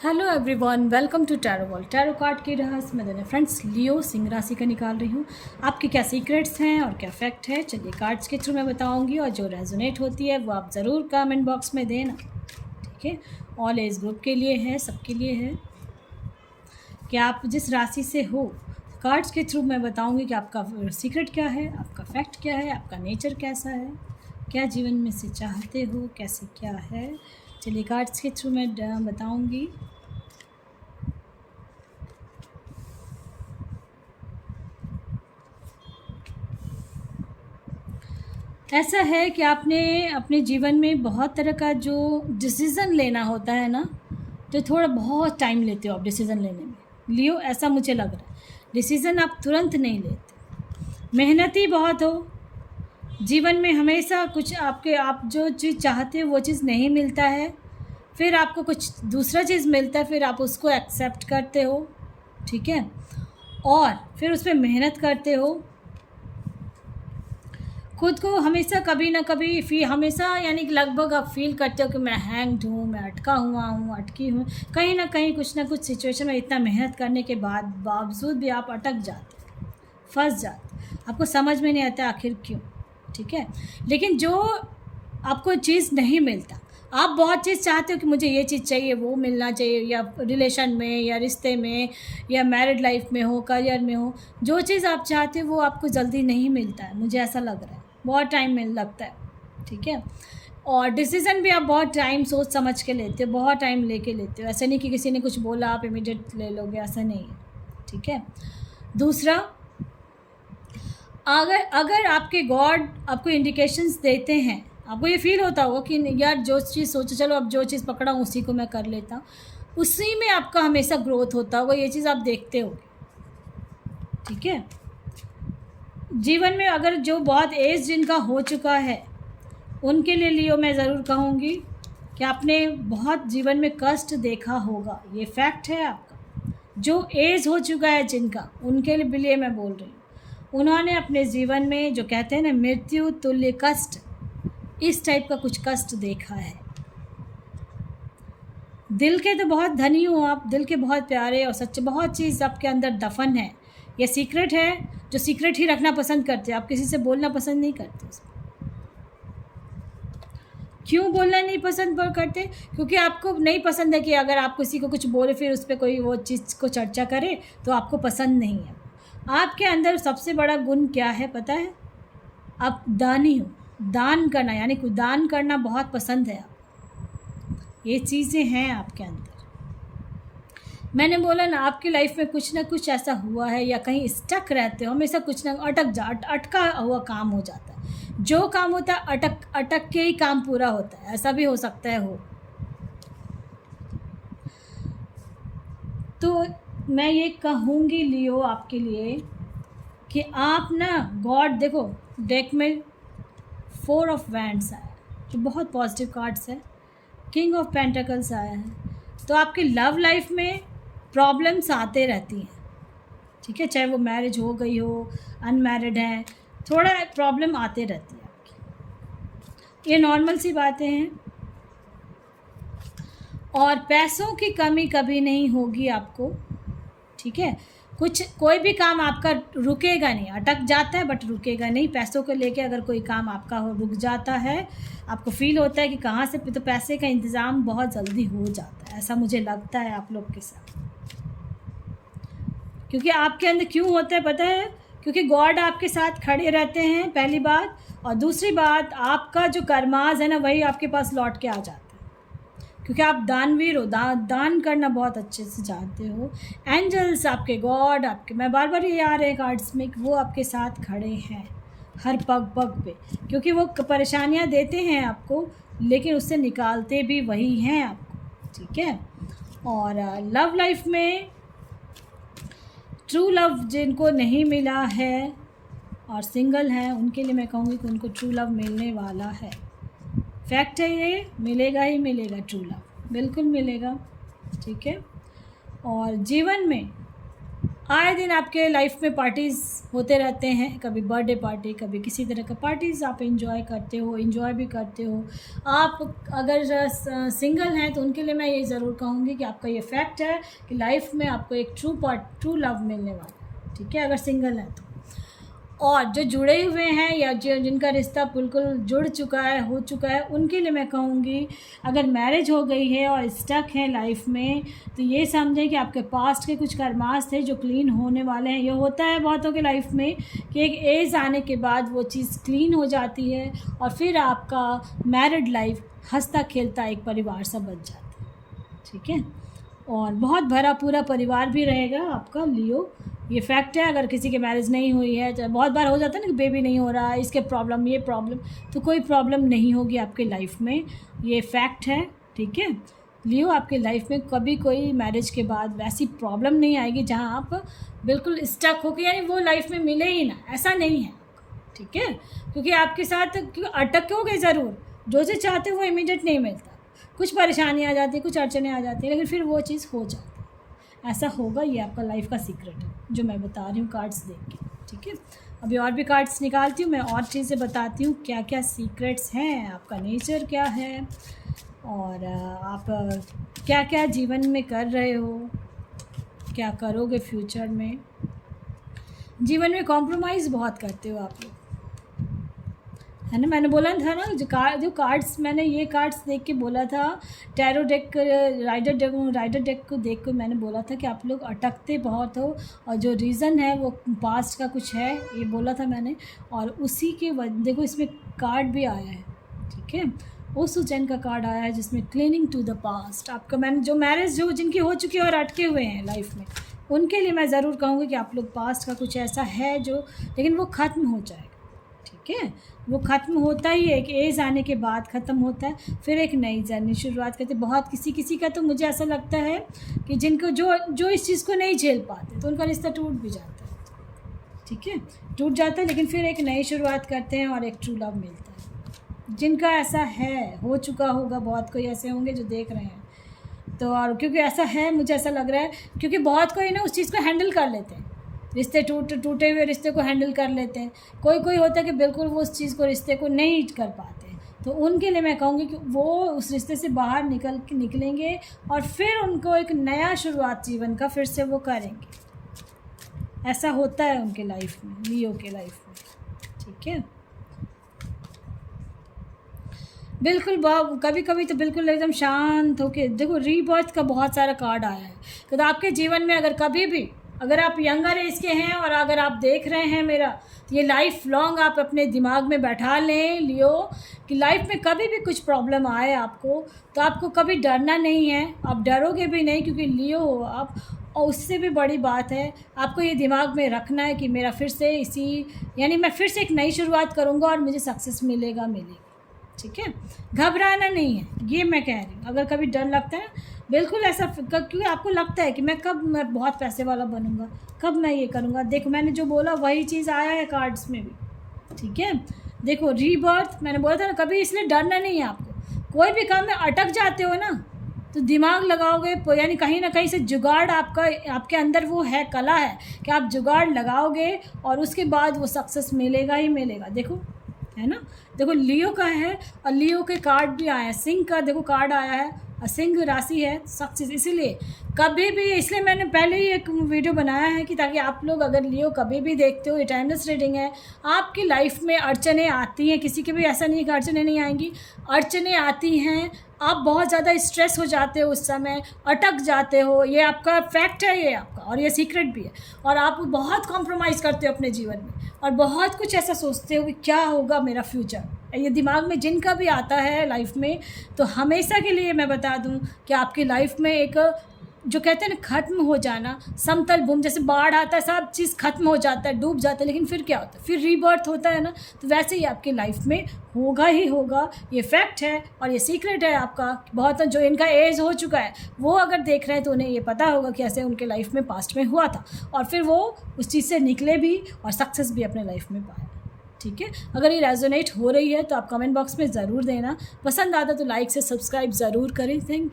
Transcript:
Hello everyone, welcome to tarot world. Tarot card के रहस्य में देने फ्रेंड्स लियो सिंह राशि का निकाल रही हूँ। आपके क्या सीक्रेट्स हैं और क्या फैक्ट है, चलिए कार्ड्स के थ्रू मैं बताऊँगी और जो रेजोनेट होती है वो आप ज़रूर कमेंट बॉक्स में देना, ठीक है। ऑल एज ग्रुप के लिए है, सबके लिए है। कि आप जिस राशि से हो, कार्ड्स के थ्रू मैं बताऊँगी कि आपका सीक्रेट क्या है, आपका फैक्ट क्या है, आपका नेचर कैसा है, क्या जीवन में से चाहते हो, कैसे क्या है। चलिए कार्ड्स के थ्रू मैं बताऊँगी। ऐसा है कि आपने अपने जीवन में बहुत तरह का जो डिसीज़न लेना होता है ना, तो थोड़ा बहुत टाइम लेते हो आप डिसीज़न लेने में। लियो, ऐसा मुझे लग रहा है डिसीज़न आप तुरंत नहीं लेते, मेहनती बहुत हो। जीवन में हमेशा कुछ आप जो चीज़ चाहते हो वो चीज़ नहीं मिलता है, फिर आपको कुछ दूसरा चीज़ मिलता है, फिर आप उसको एक्सेप्ट करते हो, ठीक है, और फिर उस पर मेहनत करते हो। खुद को हमेशा कभी ना कभी हमेशा यानी कि लगभग आप फील करते हो कि मैं हैंग्ड हूँ, मैं अटका हुआ हूँ, अटकी हूँ। कहीं ना कहीं कुछ ना कुछ सिचुएशन में इतना मेहनत करने के बावजूद भी आप अटक जाते, फंस जाते, आपको समझ में नहीं आता आखिर क्यों, ठीक है। लेकिन जो आपको चीज़ नहीं मिलता, आप बहुत चीज़ चाहते हो कि मुझे ये चीज़ चाहिए, वो मिलना चाहिए, या रिलेशन में या रिश्ते में या मैरिड लाइफ में हो, करियर में हो, जो चीज़ आप चाहते हो वो आपको जल्दी नहीं मिलता है। मुझे ऐसा लग रहा है बहुत टाइम मिल लगता है, ठीक है। और डिसीज़न भी आप बहुत टाइम सोच समझ के लेते हो, बहुत टाइम लेके लेते हो। ऐसा नहीं कि किसी ने कुछ बोला आप इमीडिएट ले लोगे, ऐसा नहीं है, ठीक है। दूसरा, अगर आपके गॉड आपको इंडिकेशंस देते हैं, आपको ये फील होता होगा कि यार जो चीज़ सोचो, चलो अब जो चीज़ पकड़ा हूँ उसी को मैं कर लेता हूँ, उसी में आपका हमेशा ग्रोथ होता होगा, ये चीज़ आप देखते होगे, ठीक है। जीवन में अगर जो बहुत एज जिनका हो चुका है उनके लिए लियो मैं ज़रूर कहूँगी कि आपने बहुत जीवन में कष्ट देखा होगा, ये फैक्ट है आपका। जो एज हो चुका है जिनका, उनके लिए मैं बोल रही हूँ, उन्होंने अपने जीवन में जो कहते हैं ना मृत्यु तुल्य कष्ट, इस टाइप का कुछ कष्ट देखा है। दिल के तो बहुत धनी हो आप, दिल के बहुत प्यारे और सच्चे, बहुत चीज़ आपके अंदर दफन है। ये सीक्रेट है जो सीक्रेट ही रखना पसंद करते हैं, आप किसी से बोलना पसंद नहीं करते। क्यों बोलना नहीं पसंद करते? क्योंकि आपको नहीं पसंद है कि अगर आप किसी को कुछ बोले फिर उस पर कोई वो चीज़ को चर्चा करे, तो आपको पसंद नहीं है। आपके अंदर सबसे बड़ा गुण क्या है पता है? आप दानी हो, दान करना, यानी कि दान करना बहुत पसंद है आप, ये चीज़ें हैं आपके अंदर। मैंने बोला ना, आपकी लाइफ में कुछ ना कुछ ऐसा हुआ है या कहीं स्टक रहते हो, हमेशा कुछ ना अटका हुआ काम हो जाता है। जो काम होता है अटक के ही काम पूरा होता है, ऐसा भी हो सकता है हो। तो मैं ये कहूँगी लियो आपके लिए कि आप ना गॉड देखो, डेक में 4 ऑफ वैंड्स आया जो बहुत पॉजिटिव कार्ड्स है, किंग ऑफ पेंटिकल्स आया है। तो आपकी लव लाइफ में प्रॉब्लम्स आते रहती हैं, ठीक है, चाहे वो मैरिज हो गई हो, अनमैरिड है, थोड़ा प्रॉब्लम आते रहती है आपकी, ये नॉर्मल सी बातें हैं। और पैसों की कमी कभी नहीं होगी आपको, ठीक है। कोई भी काम आपका रुकेगा नहीं, अटक जाता है बट रुकेगा नहीं। पैसों को लेके अगर कोई काम आपका रुक जाता है, आपको फील होता है कि कहाँ से, तो पैसे का इंतज़ाम बहुत जल्दी हो जाता है, ऐसा मुझे लगता है आप लोग के साथ। क्योंकि आपके अंदर क्यों होता है पता है? क्योंकि गॉड आपके साथ खड़े रहते हैं, पहली बात, और दूसरी बात आपका जो कर्माज है ना वही आपके पास लौट के आ जाता है। क्योंकि आप दानवीर हो, दान करना बहुत अच्छे से जानते हो। एंजल्स आपके, गॉड आपके, मैं बार बार ये आ रहे हैं कार्ड्स में कि वो आपके साथ खड़े हैं हर पग पग पे, क्योंकि वो परेशानियां देते हैं आपको लेकिन उससे निकालते भी वही हैं आपको, ठीक है। और लव लाइफ में ट्रू लव जिनको नहीं मिला है और सिंगल हैं, उनके लिए मैं कहूँगी कि उनको ट्रू लव मिलने वाला है। फैक्ट है ये, मिलेगा ही मिलेगा, ट्रू लव बिल्कुल मिलेगा, ठीक है। और जीवन में आए दिन आपके लाइफ में पार्टीज़ होते रहते हैं, कभी बर्थडे पार्टी, कभी किसी तरह का पार्टीज़ आप एंजॉय करते हो, एंजॉय भी करते हो। आप अगर सिंगल हैं तो उनके लिए मैं ये ज़रूर कहूँगी कि आपका ये फैक्ट है कि लाइफ में आपको एक ट्रू लव मिलने वाला है, ठीक है, अगर सिंगल हैं तो। और जो जुड़े हुए हैं या जो जिनका रिश्ता बिल्कुल जुड़ चुका है, हो चुका है, उनके लिए मैं कहूँगी अगर मैरिज हो गई है और स्टक है लाइफ में, तो ये समझें कि आपके पास्ट के कुछ कर्मास थे जो क्लीन होने वाले हैं। ये होता है बहुतों के लाइफ में कि एक एज आने के बाद वो चीज़ क्लीन हो जाती है और फिर आपका मैरिड लाइफ हंसता खेलता एक परिवार सा बच जाता है, ठीक है, और बहुत भरा पूरा परिवार भी रहेगा आपका लियो। ये फैक्ट है। अगर किसी की मैरिज नहीं हुई है, तो बहुत बार हो जाता है ना कि बेबी नहीं हो रहा है, इसके प्रॉब्लम, ये प्रॉब्लम, तो कोई प्रॉब्लम नहीं होगी आपके लाइफ में, ये फैक्ट है, ठीक है। लियो आपके लाइफ में कभी कोई मैरिज के बाद वैसी प्रॉब्लम नहीं आएगी जहाँ आप बिल्कुल स्टक हो के, यानी वो लाइफ में मिले ही ना, ऐसा नहीं है, ठीक है। क्योंकि आपके साथ अटक हो गए ज़रूर, जो चीज़ चाहते हो वो इमीडिएट नहीं मिलता, कुछ परेशानी आ जाती है, कुछ अड़चने आ जाती है, लेकिन फिर वो चीज़ हो जाती है। ऐसा होगा, ये आपका लाइफ का सीक्रेट है जो मैं बता रही हूँ कार्ड्स देख के, ठीक है। अभी और भी कार्ड्स निकालती हूँ मैं, और चीज़ें बताती हूँ क्या क्या सीक्रेट्स हैं, आपका नेचर क्या है, और आप क्या क्या जीवन में कर रहे हो, क्या करोगे फ्यूचर में। जीवन में कॉम्प्रोमाइज़ बहुत करते हो आप लोग, है ना। मैंने बोला था ना जो कार्ड्स, मैंने ये कार्ड्स देख के बोला था, टैरो डेक, राइडर डेक को देख कर मैंने बोला था कि आप लोग अटकते बहुत हो, और जो रीज़न है वो पास्ट का कुछ है, ये बोला था मैंने। और उसी के देखो इसमें कार्ड भी आया है, ठीक है, उस उज्जैन का कार्ड आया है जिसमें क्लीनिंग टू द पास्ट। आपका मैंने जो मैरिज जो जिनकी हो चुकी है और अटके हुए हैं लाइफ में, उनके लिए मैं ज़रूर कहूँगी कि आप लोग पास्ट का कुछ ऐसा है जो, लेकिन वो ख़त्म हो जाएगा, ठीक है। वो ख़त्म होता ही है, एक एज आने के बाद ख़त्म होता है, फिर एक नई जर्नी शुरुआत करते। बहुत किसी का तो मुझे ऐसा लगता है कि जिनको जो इस चीज़ को नहीं झेल पाते तो उनका रिश्ता टूट भी जाता है, ठीक है, टूट जाता है, लेकिन फिर एक नई शुरुआत करते हैं और एक ट्रू लव मिलता है। जिनका ऐसा है, हो चुका होगा, बहुत कोई ऐसे होंगे जो देख रहे हैं तो, और क्योंकि ऐसा है, मुझे ऐसा लग रहा है, क्योंकि बहुत कोई ना उस चीज़ को हैंडल कर लेते हैं, रिश्ते टूटे हुए रिश्ते को हैंडल कर लेते हैं। कोई होता है कि बिल्कुल वो उस चीज़ को, रिश्ते को नहीं कर पाते, तो उनके लिए मैं कहूँगी कि वो उस रिश्ते से बाहर निकलेंगे और फिर उनको एक नया शुरुआत जीवन का फिर से वो करेंगे। ऐसा होता है उनके लाइफ में, लियो के लाइफ में, ठीक है। बिल्कुल कभी कभी तो बिल्कुल एकदम शांत होके देखो, रीबर्थ का बहुत सारा कार्ड आया है। तो आपके जीवन में अगर कभी भी, अगर आप यंगर एज के हैं और अगर आप देख रहे हैं मेरा, तो ये लाइफ लॉन्ग आप अपने दिमाग में बैठा लें लियो कि लाइफ में कभी भी कुछ प्रॉब्लम आए आपको, तो आपको कभी डरना नहीं है, आप डरोगे भी नहीं, क्योंकि लियो हो आप। और उससे भी बड़ी बात है, आपको ये दिमाग में रखना है कि मेरा फिर से यानी मैं फिर से एक नई शुरुआत करूँगा और मुझे सक्सेस मिलेगा, ठीक है। घबराना नहीं है, ये मैं कह रही हूँ। अगर कभी डर लगता है, बिल्कुल ऐसा, क्योंकि आपको लगता है कि मैं बहुत पैसे वाला बनूंगा, कब मैं ये करूँगा, देखो मैंने जो बोला वही चीज़ आया है कार्ड्स में भी, ठीक है। देखो रीबर्थ मैंने बोला था ना, कभी इसलिए डरना नहीं है आपको। कोई भी काम में अटक जाते हो ना, तो दिमाग लगाओगे, यानी कहीं ना कहीं से जुगाड़ आपके अंदर वो है, कला है कि आप जुगाड़ लगाओगे और उसके बाद वो सक्सेस मिलेगा ही मिलेगा। देखो, है ना, देखो लियो का है, और लियो के कार्ड भी आए हैं, सिंह का देखो कार्ड आया है, और सिंह राशि है सक्सेस। इसीलिए कभी भी, इसलिए मैंने पहले ही एक वीडियो बनाया है कि ताकि आप लोग अगर लियो कभी भी देखते हो, ये टाइमलेस रीडिंग है, आपकी लाइफ में अड़चने आती हैं, किसी के भी ऐसा नहीं है कि अड़चने नहीं आएंगी, अड़चने आती हैं, आप बहुत ज़्यादा स्ट्रेस हो जाते हो, उस समय अटक जाते हो, ये आपका फैक्ट है, ये आपका, और ये सीक्रेट भी है। और आप बहुत कॉम्प्रोमाइज़ करते हो अपने जीवन में, और बहुत कुछ ऐसा सोचते हो कि क्या होगा मेरा फ्यूचर, ये दिमाग में जिनका भी आता है लाइफ में, तो हमेशा के लिए मैं बता दूं कि आपकी लाइफ में एक, जो कहते हैं ना, ख़त्म हो जाना, समतल भूमि, जैसे बाढ़ आता है, सब चीज़ ख़त्म हो जाता है, डूब जाता है, लेकिन फिर क्या होता है, फिर रीबर्थ होता है ना, तो वैसे ही आपकी लाइफ में होगा ही होगा। ये फैक्ट है और ये सीक्रेट है आपका। बहुत जो इनका एज हो चुका है वो अगर देख रहे हैं तो उन्हें ये पता होगा कि ऐसे उनके लाइफ में पास्ट में हुआ था, और फिर वो उस चीज़ से निकले भी और सक्सेस भी अपने लाइफ में पाए, ठीक है। अगर ये रेजोनेट हो रही है तो आप कमेंट बॉक्स में ज़रूर देना, पसंद आता तो लाइक से सब्सक्राइब ज़रूर करें। Thank you.